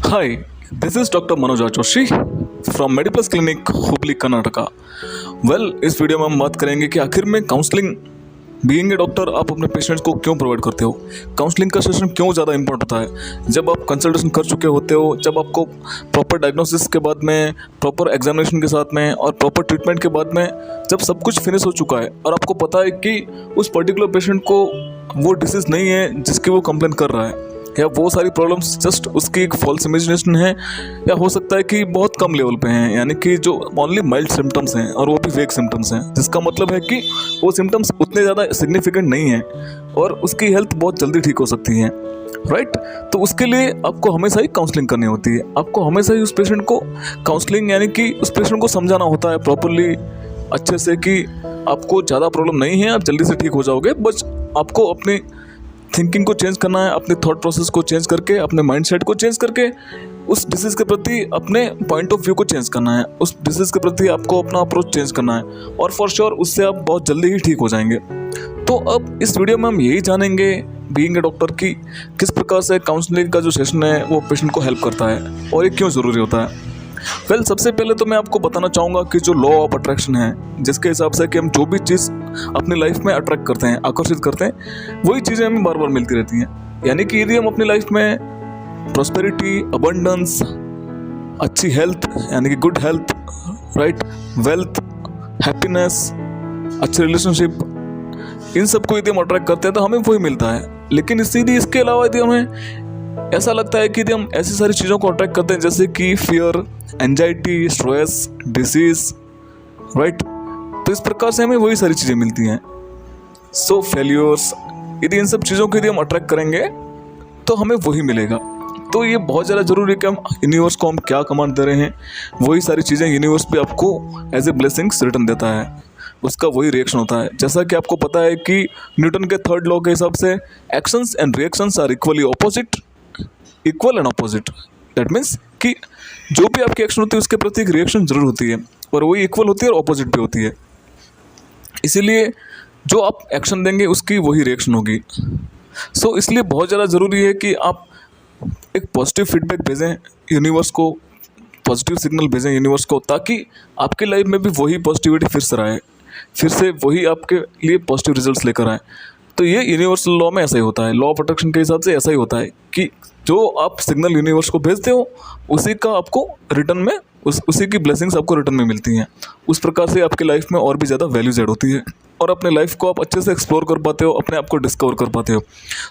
Hi, this is Dr. Manoj Joshi from Mediplus clinic Hubli Karnataka. इस वीडियो में हम बात करेंगे कि आखिर में काउंसलिंग बीइंग ए डॉक्टर आप अपने पेशेंट्स को क्यों प्रोवाइड करते हो। काउंसलिंग का सेशन क्यों ज़्यादा इंपॉर्टेंट होता है। जब आप कंसल्टेशन कर चुके होते हो, जब आपको प्रॉपर डायग्नोसिस के बाद में, प्रॉपर एग्जामिनेशन के साथ में और प्रॉपर ट्रीटमेंट के बाद में जब सब कुछ फिनिश हो चुका है और आपको पता है कि उस पर्टिकुलर पेशेंट को वो डिसीज़ नहीं है जिसकी वो कंप्लेन कर रहा है, या वो सारी प्रॉब्लम्स जस्ट उसकी एक फॉल्स इमेजिनेशन है, या हो सकता है कि बहुत कम लेवल पे हैं, यानी कि जो ओनली माइल्ड सिम्टम्स हैं और वो भी वेग सिम्टम्स हैं, जिसका मतलब है कि वो सिम्टम्स उतने ज़्यादा सिग्निफिकेंट नहीं हैं और उसकी हेल्थ बहुत जल्दी ठीक हो सकती है। राइट, तो उसके लिए आपको हमेशा ही काउंसलिंग करनी होती है। आपको हमेशा ही उस पेशेंट को काउंसलिंग यानी कि उस पेशेंट को समझाना होता है प्रॉपरली, अच्छे से, कि आपको ज़्यादा प्रॉब्लम नहीं है, आप जल्दी से ठीक हो जाओगे। बस आपको अपनी थिंकिंग को चेंज करना है, अपने थॉट प्रोसेस को चेंज करके, अपने माइंडसेट को चेंज करके उस डिसीज़ के प्रति अपने पॉइंट ऑफ व्यू को चेंज करना है, उस डिसीज़ के प्रति आपको अपना अप्रोच चेंज करना है और फॉर श्योर उससे आप बहुत जल्दी ही ठीक हो जाएंगे। तो अब इस वीडियो में हम यही जानेंगे बीइंग ए डॉक्टर की किस प्रकार से काउंसलिंग का जो सेशन है वो पेशेंट को हेल्प करता है और ये क्यों ज़रूरी होता है। सबसे पहले तो मैं आपको बताना चाहूँगा कि जो लॉ ऑफ अट्रैक्शन है, जिसके हिसाब से कि हम जो भी चीज़ अपनी लाइफ में अट्रैक्ट करते हैं, आकर्षित करते हैं, वही चीज़ें हमें बार बार मिलती रहती हैं। यानी कि यदि हम अपनी लाइफ में प्रॉस्पेरिटी, अबंडेंस, अच्छी हेल्थ यानी कि good health, right, wealth, happiness, अच्छे रिलेशनशिप, इन सबको यदि हम अट्रैक्ट करते हैं तो हमें वही मिलता है। लेकिन इसके अलावा यदि हमें ऐसा लगता है कि यदि हम ऐसी सारी चीज़ों को अट्रैक्ट करते हैं जैसे कि fear, anxiety, stress, disease, right, तो इस प्रकार से हमें वही सारी चीज़ें मिलती हैं। सो फेल्योर्स, यदि इन सब चीज़ों को यदि हम अट्रैक्ट करेंगे तो हमें वही मिलेगा। तो ये बहुत ज़्यादा ज़रूरी है कि हम यूनिवर्स को हम क्या कमांड दे रहे हैं, वही सारी चीज़ें यूनिवर्स भी आपको एज ए ब्लेसिंग्स रिटर्न देता है, उसका वही रिएक्शन होता है। जैसा कि आपको पता है कि न्यूटन के थर्ड लॉ के हिसाब से actions and reactions are equal and opposite. That means कि जो भी आपकी एक्शन होती है उसके प्रति एक रिएक्शन जरूर होती है और वही इक्वल होती है और ऑपोजिट भी होती है। इसीलिए जो आप एक्शन देंगे उसकी वही रिएक्शन होगी। सो इसलिए बहुत ज़्यादा ज़रूरी है कि आप एक पॉजिटिव फीडबैक भेजें यूनिवर्स को, पॉजिटिव सिग्नल भेजें यूनिवर्स को, ताकि आपकी लाइफ में भी वही पॉजिटिविटी फिर से आए, फिर से वही आपके लिए पॉजिटिव रिजल्ट्स लेकर आए। तो ये यूनिवर्सल लॉ में ऐसा ही होता है, लॉ ऑफ अट्रैक्शन के हिसाब से ऐसा ही होता है कि जो आप सिग्नल यूनिवर्स को भेजते हो उसी का आपको रिटर्न में उसी की ब्लेसिंग्स आपको रिटर्न में मिलती हैं। उस प्रकार से आपकी लाइफ में और भी ज़्यादा वैल्यूज ऐड होती है और अपने लाइफ को आप अच्छे से एक्सप्लोर कर पाते हो, अपने आप को डिस्कवर कर पाते हो।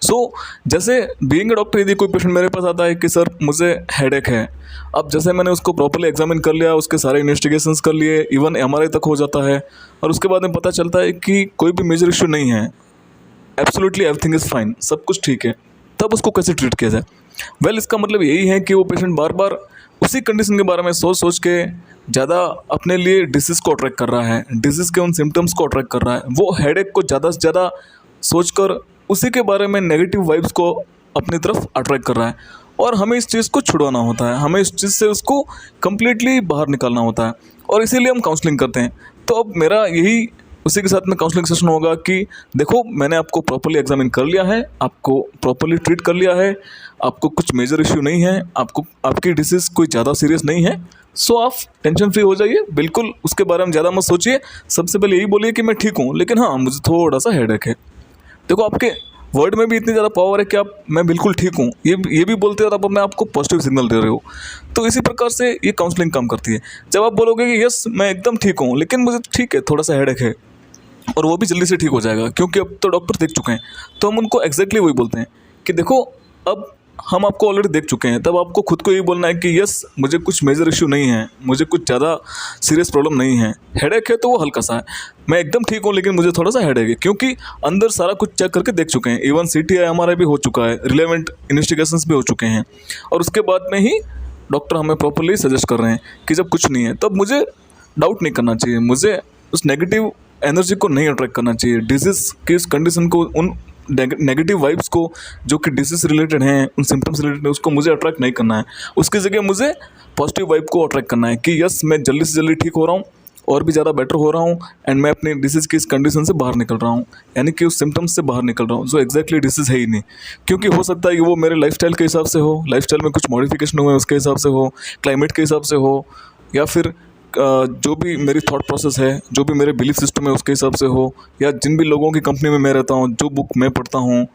सो जैसे बीइंग ए डॉक्टर, यदि कोई पेशेंट मेरे पास आता है कि सर मुझे हेडेक है, अब जैसे मैंने उसको प्रॉपर्ली एग्जामिन कर लिया, उसके सारे इन्वेस्टिगेशंस कर लिए, इवन MRI तक हो जाता है और उसके बाद में पता चलता है कि कोई भी मेजर इशू नहीं है, एब्सोल्युटली एवरीथिंग इज़ फाइन, सब कुछ ठीक है, तब उसको कैसे ट्रीट किया जाए। इसका मतलब यही है कि वो पेशेंट बार बार उसी कंडीशन के बारे में सोच के ज़्यादा अपने लिए डिसीज़ को अट्रैक्ट कर रहा है, डिसीज़ के उन सिम्टम्स को अट्रैक्ट कर रहा है, वो हेडेक को ज़्यादा से ज़्यादा सोचकर उसी के बारे में नेगेटिव वाइब्स को अपनी तरफ अट्रैक्ट कर रहा है। और हमें इस चीज़ को छुड़वाना होता है, हमें इस चीज़ से उसको कम्प्लीटली बाहर निकालना होता है और इसीलिए हम काउंसलिंग करते हैं। तो अब मेरा यही उसी के साथ में काउंसलिंग सेशन होगा कि देखो मैंने आपको प्रॉपर्ली एग्जामिन कर लिया है, आपको प्रॉपर्ली ट्रीट कर लिया है, आपको कुछ मेजर इश्यू नहीं है, आपको आपकी डिसीज़ कोई ज़्यादा सीरियस नहीं है। सो आप टेंशन फ्री हो जाइए, बिल्कुल उसके बारे में ज़्यादा मत सोचिए। सबसे पहले यही बोलिए कि मैं ठीक हूँ, लेकिन हाँ मुझे थोड़ा सा हेडेक है। देखो आपके वर्ड में भी इतनी ज़्यादा पावर है कि आप मैं बिल्कुल ठीक हूँ ये भी बोलते हो, तो आप अपने आप को पॉजिटिव सिग्नल दे रहे हो। तो इसी प्रकार से ये काउंसलिंग काम करती है। जब आप बोलोगे कि यस मैं एकदम ठीक हूँ, लेकिन मुझे ठीक है, थोड़ा सा हेडेक है, और वो भी जल्दी से ठीक हो जाएगा क्योंकि अब तो डॉक्टर देख चुके हैं, तो हम उनको एग्जैक्टली वही बोलते हैं कि देखो अब हम आपको ऑलरेडी देख चुके हैं, तब आपको खुद को यही बोलना है कि यस मुझे कुछ मेजर इशू नहीं है, मुझे कुछ ज़्यादा सीरियस प्रॉब्लम नहीं है, हेडेक है तो वो हल्का सा है, मैं एकदम ठीक हूँ लेकिन मुझे थोड़ा सा हेडेक है, क्योंकि अंदर सारा कुछ चेक करके देख चुके हैं, इवन CTI MRI भी हो चुका है, रिलेवेंट इन्वेस्टिगेशंस भी हो चुके हैं, और उसके बाद में ही डॉक्टर हमें प्रॉपरली सजेस्ट कर रहे हैं कि जब कुछ नहीं है तब मुझे डाउट नहीं करना चाहिए, मुझे उस नेगेटिव एनर्जी को नहीं अट्रैक्ट करना चाहिए, डिजीज़ की उस कंडीशन को, उन नेगेटिव वाइब्स को जो कि डिसीज रिलेटेड हैं, उन सिम्टम्स रिलेटेड है, उसको मुझे अट्रैक्ट नहीं करना है। उसकी जगह मुझे पॉजिटिव वाइब को अट्रैक्ट करना है कि यस मैं जल्दी से जल्दी ठीक हो रहा हूँ और भी ज़्यादा बेटर हो रहा हूँ एंड मैं अपनी डिसीज़ की इस कंडीशन से बाहर निकल रहा हूँ, यानी कि उस सिम्टम्स से बाहर निकल रहा हूँ जो एग्जैक्टली डिसीज़ है ही नहीं। क्योंकि हो सकता है कि वो मेरे लाइफस्टाइल के हिसाब से हो, लाइफस्टाइल में कुछ मॉडिफिकेशन हुए उसके हिसाब से हो, क्लाइमेट के हिसाब से हो, या फिर जो भी मेरी थॉट प्रोसेस है, जो भी मेरे बिलीफ सिस्टम है उसके हिसाब से हो, या जिन भी लोगों की कंपनी में मैं रहता हूँ, जो बुक मैं पढ़ता हूँ,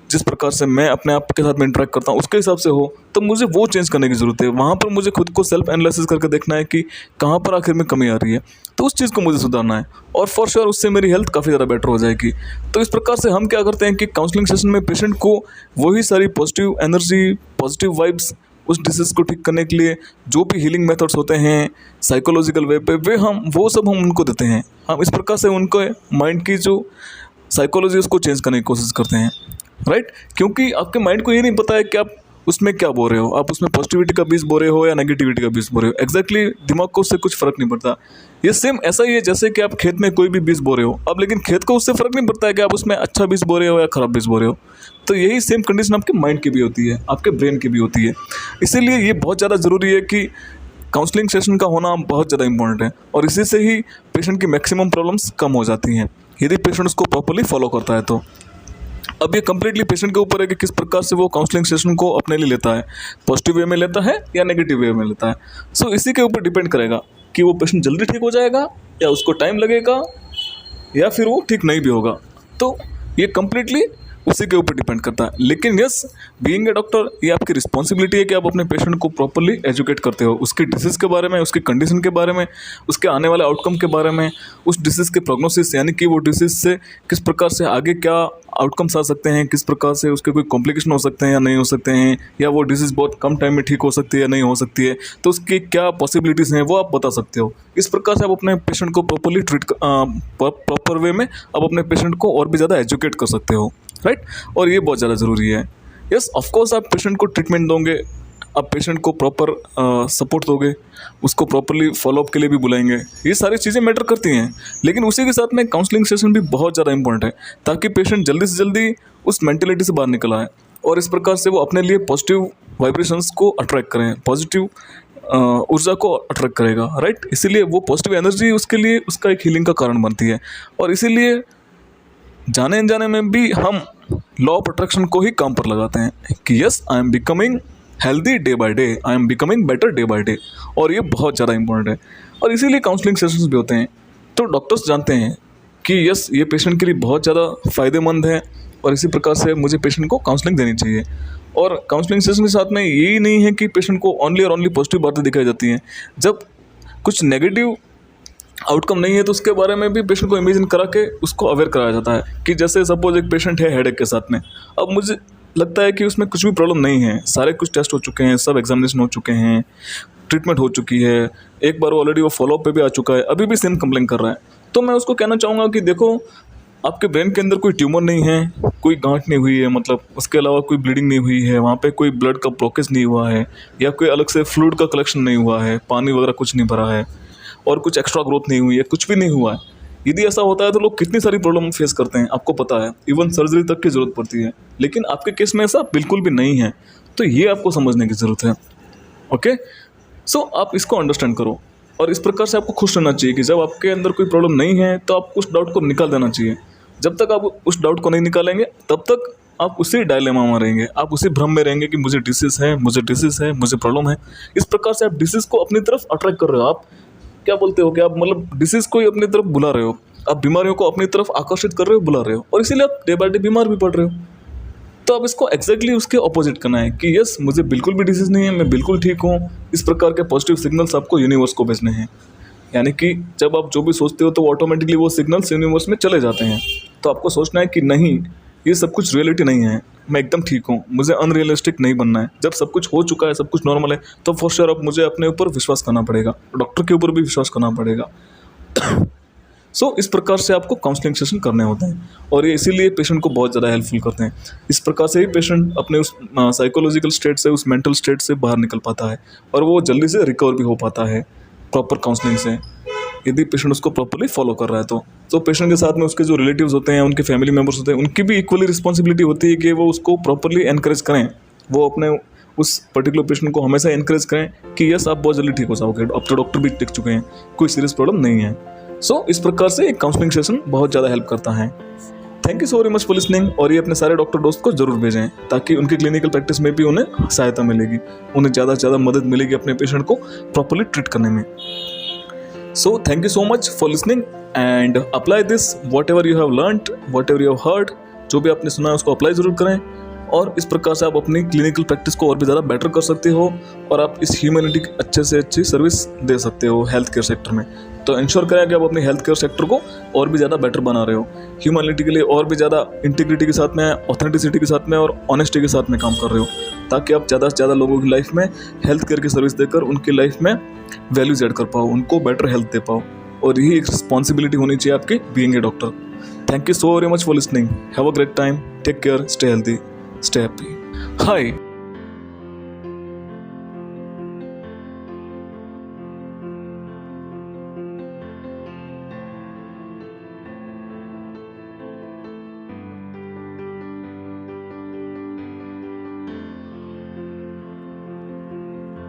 जिस प्रकार से मैं अपने आप के साथ में इंटरेक्ट करता हूँ उसके हिसाब से हो, तो मुझे वो चेंज करने की ज़रूरत है। वहाँ पर मुझे खुद को सेल्फ एनालिसिस करके देखना है कि कहाँ पर आखिर में कमी आ रही है, तो उस चीज़ को मुझे सुधारना है और फॉर श्योर उससे मेरी हेल्थ काफ़ी ज़्यादा बेटर हो जाएगी। तो इस प्रकार से हम क्या करते हैं कि काउंसलिंग सेशन में पेशेंट को वही सारी पॉजिटिव एनर्जी, पॉजिटिव वाइब्स, उस डिसीज़ को ठीक करने के लिए जो भी हीलिंग मेथड्स होते हैं साइकोलॉजिकल वे पे, वो सब हम उनको देते हैं। हम इस प्रकार से उनको माइंड की जो साइकोलॉजी उसको चेंज करने की कोशिश करते हैं, राइट। क्योंकि आपके माइंड को ये नहीं पता है कि आप उसमें क्या बोल रहे हो, आप उसमें पॉजिटिविटी का बीज बोल रहे हो या नेगेटिविटी का बीज बोल रहे हो। एग्जैक्टली दिमाग को उससे कुछ फर्क नहीं पड़ता। ये सेम ऐसा ही है जैसे कि आप खेत में कोई भी बीज बो रहे हो, अब लेकिन खेत को उससे फर्क नहीं पड़ता है कि आप उसमें अच्छा बीज बो रहे हो या खराब बीज बो रहे हो। तो यही सेम कंडीशन आपके माइंड की भी होती है, आपके ब्रेन की भी होती है। इसीलिए ये बहुत ज़्यादा ज़रूरी है कि काउंसलिंग सेशन का होना बहुत ज़्यादा इंपॉर्टेंट है, और इसी से ही पेशेंट की मैक्सिमम प्रॉब्लम्स कम हो जाती हैं यदि पेशेंट उसको प्रॉपर्ली फॉलो करता है तो। अब ये कम्प्लीटली पेशेंट के ऊपर है कि किस प्रकार से वो काउंसलिंग सेशन को अपने लिए लेता है, पॉजिटिव वे में लेता है या नेगेटिव वे में लेता है। सो इसी के ऊपर डिपेंड करेगा कि वो पेशेंट जल्दी ठीक हो जाएगा या उसको टाइम लगेगा या फिर वो ठीक नहीं भी होगा। तो ये कम्प्लीटली उसी के ऊपर डिपेंड करता है। लेकिन यस, बीइंग ए डॉक्टर ये आपकी रिस्पॉन्सिबिलिटी है कि आप अपने पेशेंट को प्रॉपर्ली एजुकेट करते हो, उसकी डिसीज़ के बारे में, उसकी कंडीशन के बारे में, उसके आने वाले आउटकम के बारे में, उस डिसीज़ के प्रोग्नोसिस, यानी कि वो डिसीज़ से किस प्रकार से आगे क्या आउटकम्स आ सकते हैं, किस प्रकार से उसके कोई कॉम्प्लिकेशन हो सकते हैं या नहीं हो सकते हैं, या वो डिसीज़ बहुत कम टाइम में ठीक हो सकती है या नहीं हो सकती है, तो उसकी क्या पॉसिबिलिटीज़ हैं वो आप बता सकते हो। इस प्रकार से आप अपने पेशेंट को प्रॉपर्ली प्रॉपर वे में आप अपने पेशेंट को और भी ज़्यादा एजुकेट कर सकते हो, राइट। और ये बहुत ज़्यादा ज़रूरी है। यस, ऑफकोर्स आप पेशेंट को ट्रीटमेंट दोगे, आप पेशेंट को प्रॉपर सपोर्ट दोगे, उसको प्रॉपरली फॉलोअप के लिए भी बुलाएंगे, ये सारी चीज़ें मैटर करती हैं। लेकिन उसी के साथ में काउंसलिंग सेशन भी बहुत ज़्यादा इंपॉर्टेंट है, ताकि पेशेंट जल्दी से जल्दी उस मेंटेलिटी से बाहर निकल आए और इस प्रकार से वो अपने लिए पॉजिटिव वाइब्रेशंस को अट्रैक्ट करें, पॉजिटिव ऊर्जा को अट्रैक्ट करेगा, राइट। इसीलिए वो पॉजिटिव एनर्जी उसके लिए उसका एक हीलिंग का कारण बनती है। और इसीलिए जाने अनजाने में भी हम लॉ ऑफ अट्रैक्शन को ही काम पर लगाते हैं कि yes, I am becoming healthy day by day, I am becoming better day by day. और ये बहुत ज़्यादा इंपॉर्टेंट है, और इसीलिए काउंसलिंग सेशंस भी होते हैं। तो डॉक्टर्स जानते हैं कि यस, ये पेशेंट के लिए बहुत ज़्यादा फ़ायदेमंद है, और इसी प्रकार से मुझे पेशेंट को काउंसलिंग देनी चाहिए। और काउंसलिंग सेशन के साथ में यही नहीं है कि पेशेंट को ओनली और ओनली पॉजिटिव बातें दिखाई जाती हैं। जब कुछ नेगेटिव आउटकम नहीं है तो उसके बारे में भी पेशेंट को इमेजिन करा के उसको अवेयर कराया जाता है कि जैसे सपोज एक पेशेंट है हेडेक के साथ में, अब मुझे लगता है कि उसमें कुछ भी प्रॉब्लम नहीं है, सारे कुछ टेस्ट हो चुके हैं, सब एग्जामिनेशन हो चुके हैं, ट्रीटमेंट हो चुकी है, एक बार ऑलरेडी वो फॉलोअप पे भी आ चुका है, अभी भी सेम कंप्लेन कर रहा है। तो मैं उसको कहना चाहूँगा कि देखो, आपके ब्रेन के अंदर कोई ट्यूमर नहीं है, कोई गांठ नहीं हुई है, मतलब उसके अलावा कोई ब्लीडिंग नहीं हुई है, वहाँ पे कोई ब्लड का ब्लॉकेज नहीं हुआ है, या कोई अलग से फ्लूइड का कलेक्शन नहीं हुआ है, पानी वगैरह कुछ नहीं भरा है, और कुछ एक्स्ट्रा ग्रोथ नहीं हुई है, कुछ भी नहीं हुआ है। यदि ऐसा होता है तो लोग कितनी सारी प्रॉब्लम फेस करते हैं, आपको पता है, इवन सर्जरी तक की ज़रूरत पड़ती है। लेकिन आपके केस में ऐसा बिल्कुल भी नहीं है, तो ये आपको समझने की ज़रूरत है। ओके, सो आप इसको अंडरस्टैंड करो, और इस प्रकार से आपको खुश रहना चाहिए कि जब आपके अंदर कोई प्रॉब्लम नहीं है तो आप उस डाउट को निकाल देना चाहिए। जब तक आप उस डाउट को नहीं निकालेंगे तब तक आप उसी डायलेमा में रहेंगे, आप उसी भ्रम में रहेंगे कि मुझे डिसीज़ है, मुझे प्रॉब्लम है। इस प्रकार से आप डिसीज़ को अपनी तरफ अट्रैक्ट कर रहे हो। आप क्या बोलते हो कि आप मतलब डिसीज़ को ही अपनी तरफ बुला रहे हो, आप बीमारियों को अपनी तरफ आकर्षित कर रहे हो, बुला रहे हो, और इसीलिए आप डे बाय डे बीमार भी पड़ रहे हो। तो अब इसको एग्जैक्टली उसके ऑपोजिट करना है कि यस, मुझे बिल्कुल भी डिसीज़ नहीं है, मैं बिल्कुल ठीक हूँ। इस प्रकार के पॉजिटिव सिग्नल्स आपको यूनिवर्स को भेजने हैं, यानी कि जब आप जो भी सोचते हो तो ऑटोमेटिकली वो सिग्नल्स यूनिवर्स में चले जाते हैं। तो आपको सोचना है कि नहीं, ये सब कुछ रियलिटी नहीं है, मैं एकदम ठीक हूँ, मुझे अनरियलिस्टिक नहीं बनना है। जब सब कुछ हो चुका है, सब कुछ नॉर्मल है, तो फॉर श्योर अब मुझे अपने ऊपर विश्वास करना पड़ेगा, डॉक्टर के ऊपर भी विश्वास करना पड़ेगा। सो इस प्रकार से आपको काउंसलिंग सेशन करने होते हैं, और ये इसीलिए पेशेंट को बहुत ज़्यादा हेल्पफुल करते हैं। इस प्रकार से ही पेशेंट अपने उस साइकोलॉजिकल स्टेट से, उस मेंटल स्टेट से बाहर निकल पाता है, और वो जल्दी से रिकवर भी हो पाता है प्रॉपर काउंसलिंग से, यदि पेशेंट उसको प्रॉपर्ली फॉलो कर रहा है। तो पेशेंट के साथ में उसके जो रिलेटिव्स होते हैं, उनके फैमिली मेम्बर्स होते हैं, उनकी भी इक्वली रिस्पॉन्सिबिलिटी होती है कि वो उसको प्रॉपर्ली एनकरेज करें, वो अपने उस पर्टिकुलर पेशेंट को हमेशा इनकरेज करें कि यस आप बहुत जल्दी ठीक हो जाओगे, अब तो डॉक्टर भी टिक चुके हैं, कोई सीरियस प्रॉब्लम नहीं है। सो इस प्रकार से एक काउंसलिंग सेशन बहुत ज़्यादा हेल्प करता है। Thank you so very much for listening, और ये अपने सारे डॉक्टर दोस्त को जरूर भेजें ताकि उनकी क्लिनिकल प्रैक्टिस में भी उन्हें सहायता मिलेगी, उन्हें ज़्यादा से ज़्यादा मदद मिलेगी अपने पेशेंट को प्रॉपर्ली ट्रीट करने में। So thank you so much for listening and apply this what ever you have learned, what ever you have heard, जो भी आपने सुना है उसको अप्लाई ज़रूर करें, और इस प्रकार से आप अपनी क्लिनिकल प्रैक्टिस को और भी ज़्यादा बेटर कर सकते हो और आप इस ह्यूमैनिटी की अच्छे से अच्छी सर्विस दे सकते हो हेल्थ केयर सेक्टर में। तो इंश्योर करें कि आप अपने हेल्थ केयर सेक्टर को और भी ज़्यादा बेटर बना रहे हो, ह्यूमैनिटी के लिए और भी ज़्यादा इंटीग्रिटी के साथ में, ऑथेंटिसिटी के साथ में और ऑनेस्टी के साथ में काम कर रहे हो, ताकि आप ज़्यादा से ज़्यादा लोगों की लाइफ में हेल्थ केयर की सर्विस देकर उनकी लाइफ में वैल्यूज ऐड कर पाओ, उनको बेटर हेल्थ दे पाओ, और यही एक रिस्पॉन्सिबिलिटी होनी चाहिए आपकी being a doctor. Thank you so very much for listening. Have a great time. Take care. Stay healthy. Stay happy. Hi.